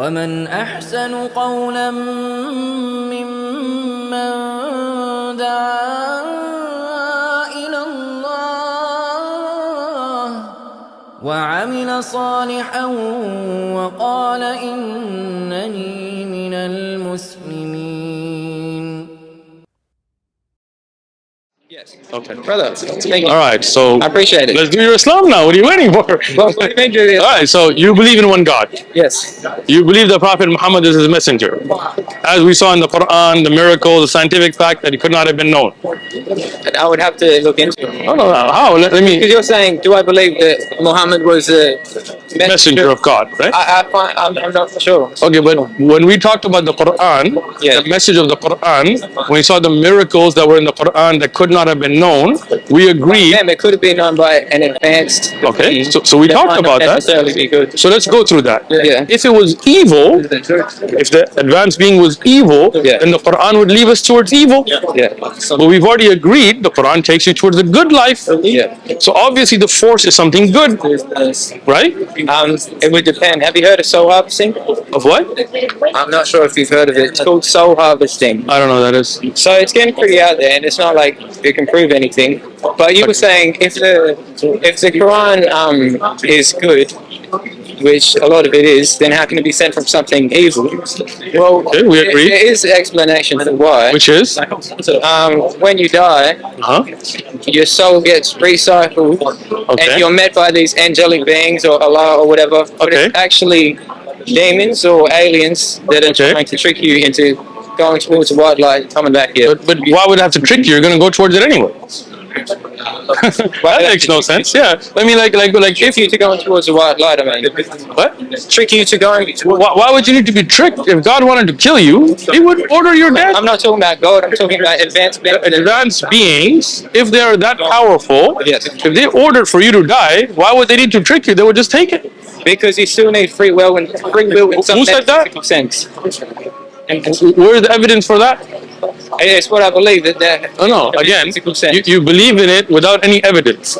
ومن أحسن قولا ممن دعا إلى الله وعمل صالحا وقال إنني من المسلمين. Yes. Okay. Brother, thank you. All right, so I appreciate it. let's do your Islam now. What are you waiting for? Well, what do you mean, Julius? All right, so you believe in one God. Yes. You believe the Prophet Muhammad is his messenger. As we saw in the Quran, the miracle, the scientific fact that he could not have been known. I would have to look into it. No, how? Let me. Because you're saying, do I believe that Muhammad was a Messenger of God, right? I'm not sure. Okay, but when we talked about the Quran, Yeah. the message of the Quran, when we saw the miracles that were in the Quran that could not have been known, we agreed. Damn, it could have been known by an advanced. Okay, so we talked about that. Necessarily be good. So let's go through that. Yeah. If it was evil, if the advanced being was evil, Yeah. then the Quran would leave us towards evil. Yeah. But we've already agreed the Quran takes you towards the good life. Yeah. So obviously the force is something good, right? It would depend. Have you heard of soul harvesting? Of what? I'm not sure if you've heard of it. It's called soul harvesting. I don't know what that is. So it's getting pretty out there, and it's not like it can prove anything. But you were saying if the Quran is good, which a lot of it is, then how can it be sent from something evil? Well, Okay, we agree. there is an explanation for why. Which is? When you die, Huh? your soul gets recycled, Okay. and you're met by these angelic beings or Allah or whatever. But Okay. it's actually demons or aliens that are Okay. trying to trick you into going towards the white light, coming back here. But why would it have to trick you? You're going to go towards it anyway. That makes no sense. Yeah. I mean, like Trick you to going towards the white light, I mean. what? Trick you to going towards... Why would you need to be tricked? If God wanted to kill you, He would order your death. I'm not talking about God, I'm talking about advanced beings. Advanced beings, if they are that powerful, Yes. if they ordered for you to die, why would they need to trick you? They would just take it. Because you still need free will in some Who said that? metaphysical sense. Where's the evidence for that? It's what I believe that No. Again, physical sense. you believe in it without any evidence,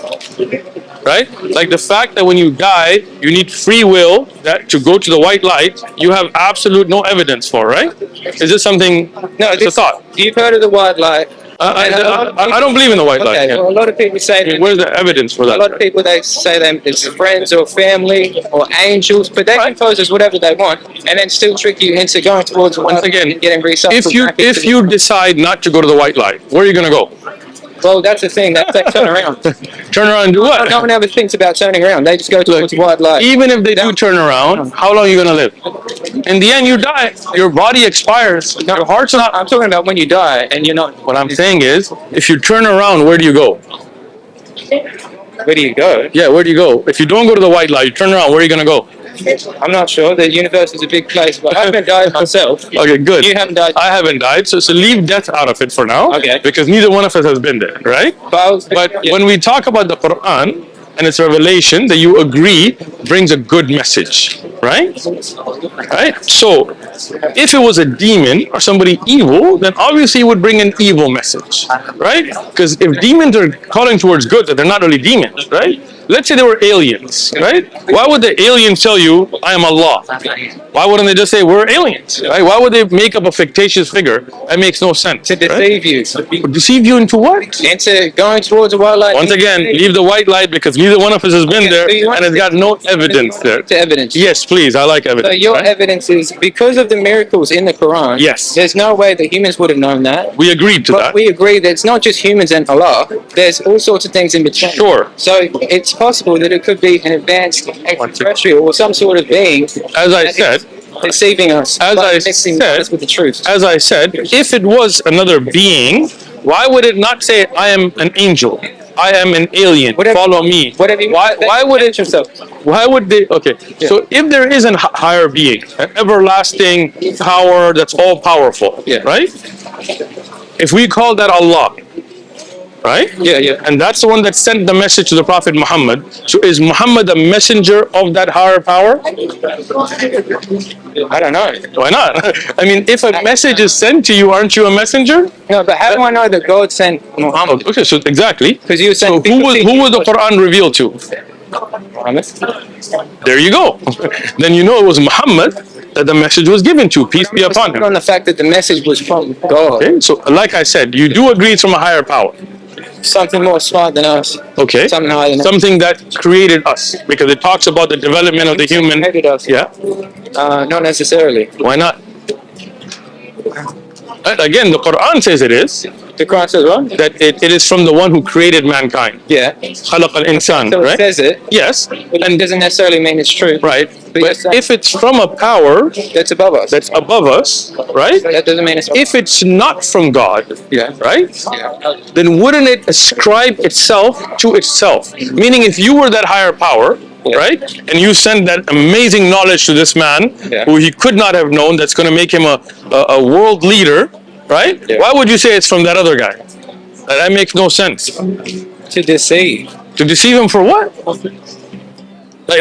right? Like the fact that when you die, you need free will that to go to the white light. You have absolute no evidence for, right? Is this something? No, it's a thought. You've heard of the white light. I don't believe in the white light. Okay, Yeah. well, a lot of people say that. Where's the evidence for A lot that? of people, they say them it's friends or family or angels, but they can pose as whatever they want and then still trick you into going towards Once again, getting recycled. if you decide not to go to the white light, where are you going to go? Well, that's the thing. That's like turn around. Turn around and do what? No one ever thinks about turning around. They just go towards the white light. Even if they do turn around, how long are you going to live? In the end, you die. Your body expires. Your heart's not. I'm talking about when you die and you're not. What I'm saying is, if you turn around, where do you go? Where do you go? Yeah, where do you go? If you don't go to the white light, you turn around, where are you going to go? I'm not sure. The universe is a big place, but I haven't died myself. Okay, good. You haven't died. I haven't died, so leave death out of it for now. Okay. Because neither one of us has been there, right? But yeah. when we talk about the Quran and its revelation, that you agree brings a good message, right? Right? So, if it was a demon or somebody evil, then obviously it would bring an evil message, right? Because if demons are calling towards good, then they're not really demons, right? Let's say they were aliens, right? Why would the aliens tell you, I am Allah? Why wouldn't they just say, we're aliens, right? Why would they make up a fictitious figure? That makes no sense. To deceive you. Deceive you into what? Into going towards the white light. Once again, leave the white light because neither one of us has been there and it's got no evidence there. To evidence. Yes, please, I like So evidence. your right? evidence is because of the miracles in the Quran. Yes. There's no way that humans would have known that. We agreed to But that. we agree that it's not just humans and Allah. There's all sorts of things in between. Sure. So it's possible that it could be an advanced extraterrestrial or some sort of being As I said, deceiving us. As but I mixing said- us with the truth. if it was another being, why would it not say, I am an angel? I am an alien. Whatever- Follow me. Whatever. Why would it? yourself? Why would they? Okay. Yeah. So if there is a higher being, an everlasting power that's all powerful, Yeah. right? If we call that Allah, right? Yeah, yeah. And that's the one that sent the message to the Prophet Muhammad. So is Muhammad a messenger of that higher power? I don't know. Why not? I mean, if a message is sent to you, aren't you a messenger? No, but how do I know that God sent Muhammad? Okay, so exactly. Because you were saying So who was the Quran revealed to? Muhammad? There you go. Then you know it was Muhammad that the message was given to. Peace be upon him. On the fact that the message was from God. Okay, so like I said, you do agree it's from a higher power. Something more smart than us. Okay, Something higher than us. something that created us, because it talks about the development of the human. Created us. Yeah, Not necessarily. why not? Again, the Quran says it is. The Quran says what? That it is from the one who created mankind. Yeah. خلق الإنسان, So it right? says it, Yes, but it doesn't necessarily mean it's true. right. But you're But saying if it's from a power that's above us. that's above us, right? That doesn't mean it's If it's not from God, yeah. right? Yeah. Then wouldn't it ascribe itself to itself? Meaning, if you were that higher power, Yeah. right, and you send that amazing knowledge to this man Yeah. who he could not have known, that's going to make him a world leader, right? Yeah. Why would you say it's from that other guy? That makes no sense. To deceive. To deceive him for what?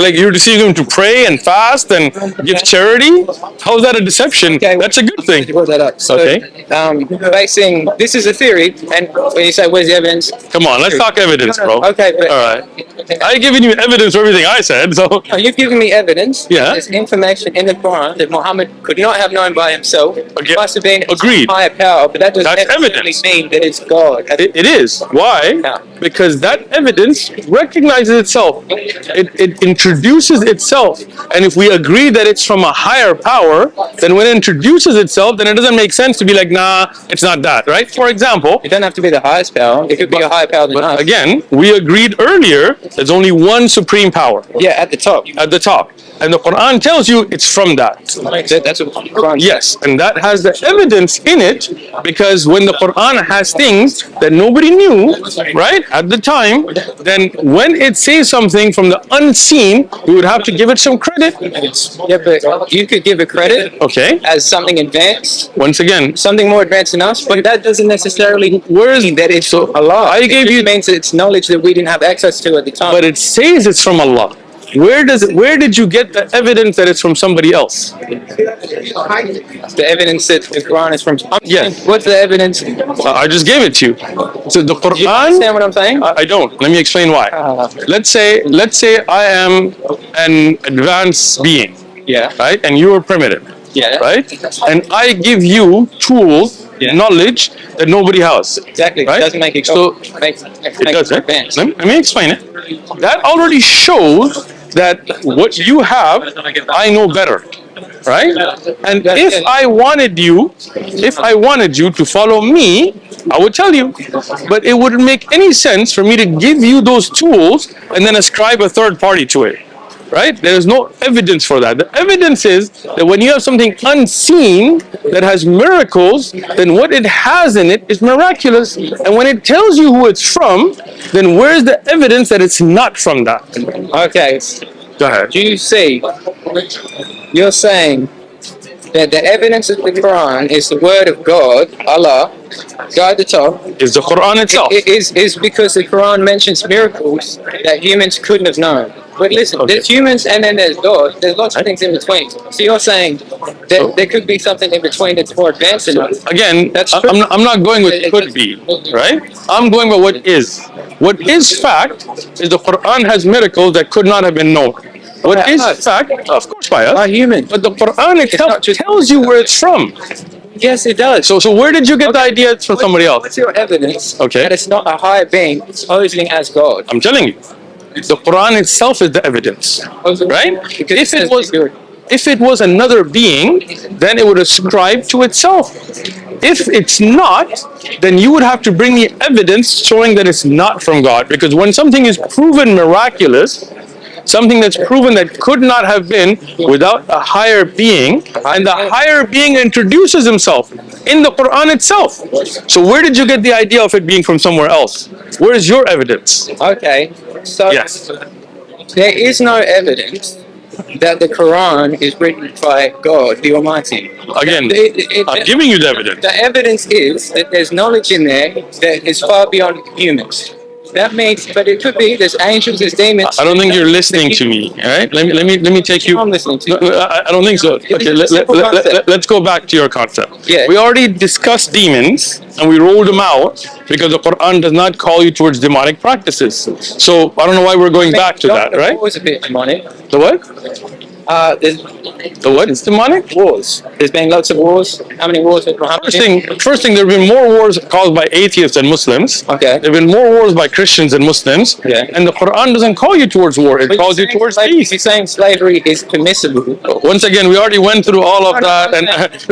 Like you're deceiving him to pray and fast and give charity? How is that a deception? Okay. That's a good thing. You brought that up. So, Okay. basing this is a theory, and when you say where's the evidence? Come on, let's talk evidence, bro. Okay, but All right. I've given you evidence for everything I said, so oh, you've given me evidence. Yeah. There's information in the Quran that Muhammad could not have known by himself. Okay. It must have been Agreed. a higher power, but that doesn't That's necessarily evidence. mean that it's God. it is. Why? Yeah. Because that evidence recognizes itself. It introduces itself. And if we agree that it's from a higher power, then when it introduces itself, then it doesn't make sense to be like, nah, it's not that, right? For example, It doesn't have to be the highest power. It could be a higher power than us. again, we agreed earlier there's only one supreme power Yeah, at the top. at the top. And the Quran tells you it's from that. That's what the Quran says. Yes, and that has the evidence in it, because when the Quran has things that nobody knew, right, at the time, then when it says something from the unseen, we would have to give it some credit. Yeah, but you could give it credit Okay, as something advanced, once again, something more advanced than us, but that doesn't necessarily mean that it's Allah. I gave It you- means it's knowledge that we didn't have access to at the time. but it says it's from Allah. Where did you get the evidence that it's from somebody else? The evidence that the Quran is from. Yes. What's the evidence? I just gave it to you. So the Do you Quran. understand what I'm saying? I don't. Let me explain why. Let's say I am an advanced being, Yeah. right? And you are primitive, Yeah. right? And I give you tools, Yeah. knowledge that nobody has. Exactly. Right? It doesn't make it go. So Makes it does. it Right? advanced. Let me explain it. That already shows that what you have, I know better. Right? And if I wanted you to follow me, I would tell you. But it wouldn't make any sense for me to give you those tools and then ascribe a third party to it. Right? There is no evidence for that. The evidence is that when you have something unseen that has miracles, then what it has in it is miraculous. And when it tells you who it's from, then where's the evidence that it's not from that? Okay. Go ahead. Do you see? You're saying that the evidence of the Quran is the word of God, Allah, God at the top. Is the Quran itself. It is because the Quran mentions miracles that humans couldn't have known. But listen, Okay. there's humans and then there's God. There's lots of things in between. So you're saying that there could be something in between that's more advanced than us. Again, That's true. I'm not going with could be, right? I'm going by what is. What is fact is the Quran has miracles that could not have been known. What By is us. fact, of course by us, By humans. but the Quran itself not just- tells you where it's from. Yes, it does. So where did you get the idea it's from somebody else? What's your evidence Okay. that it's not a higher being posing as God? I'm telling you, the Quran itself is the evidence, right? Because it If it says was, good. if it was another being, then it would ascribe to itself. If it's not, then you would have to bring me evidence showing that it's not from God. Because when something is proven miraculous, something that's proven that could not have been without a higher being, and the higher being introduces himself in the Quran itself. So where did you get the idea of it being from somewhere else? Where is your evidence? Okay, so Yes. there is no evidence that the Quran is written by God, the Almighty. Again, I'm giving you the evidence. The evidence is that there's knowledge in there that is far beyond humans. That means, but it could be there's angels, there's demons. I don't think you're listening to me. All right, let me take you. I'm listening to you. No, I don't think so. Okay, let's go back to your concept. Yeah. We already discussed demons and we rolled them out because the Quran does not call you towards demonic practices. So I don't know why we're going back to that, right? It was a bit demonic. The what? There's The what? It's demonic? wars. There's been lots of wars. How many wars have Muhammad been? First thing, there have been more wars caused by atheists than Muslims. Okay. There have been more wars by Christians than Muslims. Yeah. And the Quran doesn't call you towards war, it calls you towards peace. You're saying slavery is permissible. Once again, we already went through all of that, and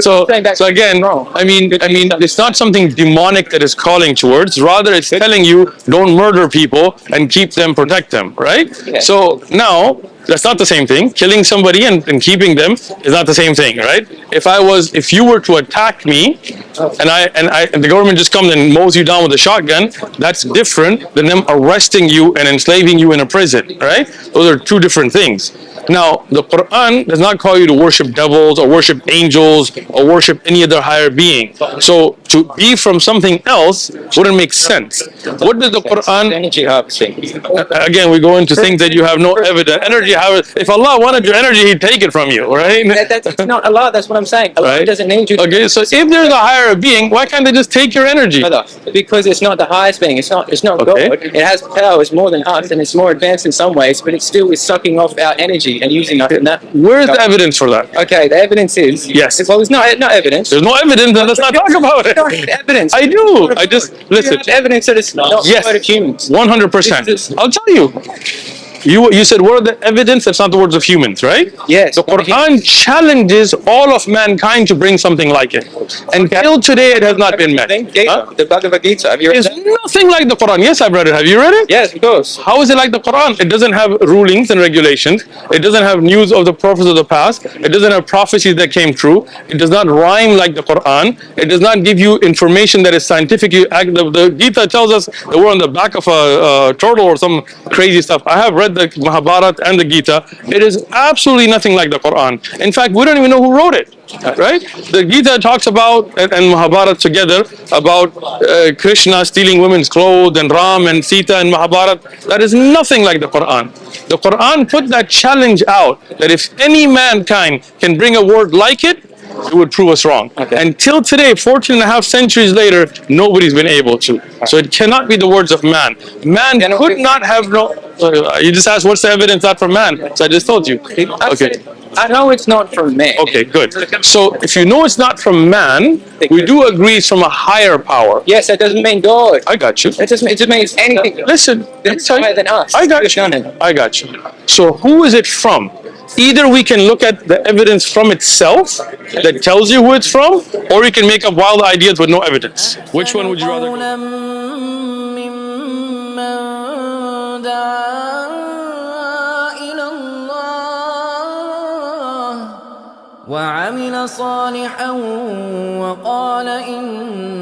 so again, wrong. I mean, it's not something demonic that is calling towards. Rather, it's telling you don't murder people and keep them, protect them, right? Yeah. So now that's not the same thing. Killing somebody and keeping them is not the same thing, right? If you were to attack me, and the government just comes and mows you down with a shotgun, that's different than them arresting you and enslaving you in a prison, right? Those are two different things. Now, the Quran does not call you to worship devils or worship angels or worship any other higher being. So to be from something else wouldn't make sense. What does the Quran? Energy harvesting. Again, we go into things that you have no evidence. Energy, if Allah wanted your energy, He'd take it from you, right? That's not Allah. That's what I'm saying. Allah Right. doesn't need you. Okay, so if there's a higher being, why can't they just take your energy? Brother, because it's not the highest being. It's not Okay. God. It has powers more than us, and it's more advanced in some ways. But it still is sucking off our energy and using us in that. Where's the evidence for that? Okay, the evidence is Yes. Well, there's no evidence. There's no evidence, then let's not talk about it. You don't have evidence. I do. I just listen. You have evidence that it's not Yes. the word of humans. 100%. I'll tell you. You said, what are the evidence? That's not the words of humans, right? Yes. The Quran challenges all of mankind to bring something like it. Until today, it has not been met. Huh? The Bhagavad Gita. Have you read It's that? nothing like the Quran. Yes, I've read it. Have you read it? Yes, of course. How is it like the Quran? It doesn't have rulings and regulations. It doesn't have news of the prophets of the past. It doesn't have prophecies that came true. It does not rhyme like the Quran. It does not give you information that is scientifically. The Gita tells us that we're on the back of a turtle or some crazy stuff. I have read the Bhagavad and the Gita. It is absolutely nothing like the Quran. In fact, we don't even know who wrote it. Right? The Gita talks about, and Mahabharata together, about Krishna stealing women's clothes, and Ram and Sita and Mahabharata. That is nothing like the Quran. The Quran put that challenge out that if any mankind can bring a word like it, it would prove us wrong. Okay. Until today, 14 and a half centuries later, nobody's been able to. So it cannot be the words of man. Man could not have no. You just asked, what's the evidence not from man? So I just told you. Okay. I know it's not from man. Okay, good. So if you know it's not from man, we do agree it's from a higher power. Yes, that doesn't mean God. I got you. It just means anything. Listen, That's higher than us. I got you. I got you. So who is it from? Either we can look at the evidence from itself that tells you who it's from, or we can make up wild ideas with no evidence. Which one would you rather go? قولا ممن دعا إلى الله وعمل صالحا وقال إن